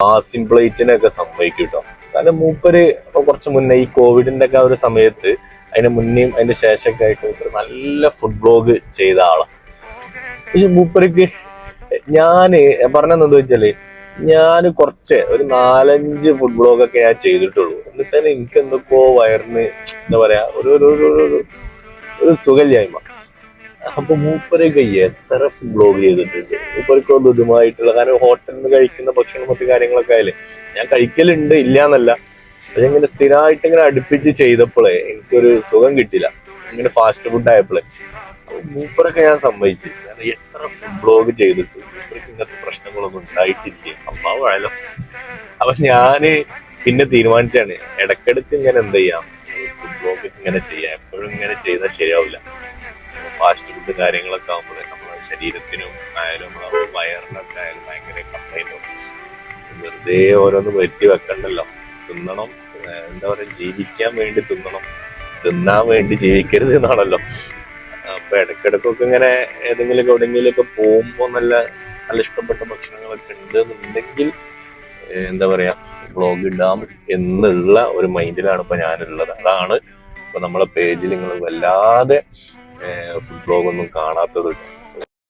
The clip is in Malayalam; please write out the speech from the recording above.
സിംപ്ലൈറ്റിനൊക്കെ സമ്മതിക്കും കേട്ടോ. കാരണം മൂപ്പര് ഇപ്പൊ കുറച്ച് മുന്നേ ഈ കോവിഡിന്റെ ഒക്കെ ആ ഒരു സമയത്ത്, അതിന് മുന്നേയും അതിന്റെ ശേഷമൊക്കെ ആയിട്ട് മൂപ്പര് നല്ല ഫുഡ് ബ്ലോഗ് ചെയ്ത ആളാണ്. പക്ഷെ മൂപ്പർക്ക് ഞാന് പറഞ്ഞെന്താ വെച്ചാല്, ഞാൻ ഒരു 4-5 ഫുഡ് ബ്ലോഗൊക്കെ ഞാൻ ചെയ്തിട്ടുള്ളൂ. എന്നിട്ട് തന്നെ എനിക്ക് എന്തൊക്കെയോ വയറിന് എന്താ പറയാ ഒരു സുഖമില്ലായ്മ. അപ്പൊ മൂപ്പരൊക്കെ എത്ര ഫുഡ് ബ്ലോഗ് ചെയ്തിട്ടുണ്ട്. മൂപ്പർക്കൊന്നും ഇതുമായിട്ടുള്ള, കാരണം ഹോട്ടലിൽ നിന്ന് കഴിക്കുന്ന ഭക്ഷണം മറ്റു കാര്യങ്ങളൊക്കെ ആയാലും ഞാൻ കഴിക്കലുണ്ട്, ഇല്ല എന്നല്ല. പക്ഷെ ഇങ്ങനെ സ്ഥിരമായിട്ട് ഇങ്ങനെ അടുപ്പിച്ച് ചെയ്തപ്പോഴേ എനിക്കൊരു സുഖം കിട്ടില്ല. ഇങ്ങനെ ഫാസ്റ്റ് ഫുഡ് ആയപ്പോഴേ മൂപ്പറൊക്കെ ഞാൻ സമ്മതിച്ചു. കാരണം എത്ര ഫുഡ് ബ്ലോഗ് ചെയ്തിട്ട് മൂപ്പർക്ക് ഇങ്ങനത്തെ പ്രശ്നങ്ങളൊന്നും ഉണ്ടായിട്ടില്ല. അമ്മാവായാലോ. അപ്പൊ ഞാന് പിന്നെ തീരുമാനിച്ചാണ്, ഇടക്കിടക്ക് ഇങ്ങനെ എന്ത് ചെയ്യാം, ഫുഡ് ബ്ലോഗ് ഇങ്ങനെ ചെയ്യാം. എപ്പോഴും ഇങ്ങനെ ചെയ്താൽ ശരിയാവില്ല. ഫാസ്റ്റ് ഫുഡ് കാര്യങ്ങളൊക്കെ ആകുമ്പോൾ നമ്മുടെ ശരീരത്തിനും ആയാലും നമ്മുടെ വയറിനൊക്കെ ആയാലും ഭയങ്കര കംപ്ലൈന്റ് ആവും. വെറുതെ ഓരോന്ന് വരുത്തി വെക്കണ്ടല്ലോ. തിന്നണം, എന്താ പറയാ, ജീവിക്കാൻ വേണ്ടി തിന്നണം, തിന്നാൻ വേണ്ടി ജീവിക്കരുത് എന്നാണല്ലോ. അപ്പൊ ഇടക്കിടക്കൊക്കെ ഇങ്ങനെ ഏതെങ്കിലും എവിടെയെങ്കിലുമൊക്കെ പോകുമ്പോ നല്ല നല്ല ഇഷ്ടപ്പെട്ട ഭക്ഷണങ്ങളൊക്കെ ഉണ്ടെന്നുണ്ടെങ്കിൽ എന്താ പറയാ, വ്ളോഗ് ഇടാം എന്നുള്ള ഒരു മൈൻഡിലാണ് ഇപ്പൊ ഞാനുള്ളത്. അതാണ് ഇപ്പൊ നമ്മളെ പേജിൽ നിങ്ങൾ വല്ലാതെ ഫുഡ് വ്ളോഗൊന്നും കാണാത്തത്.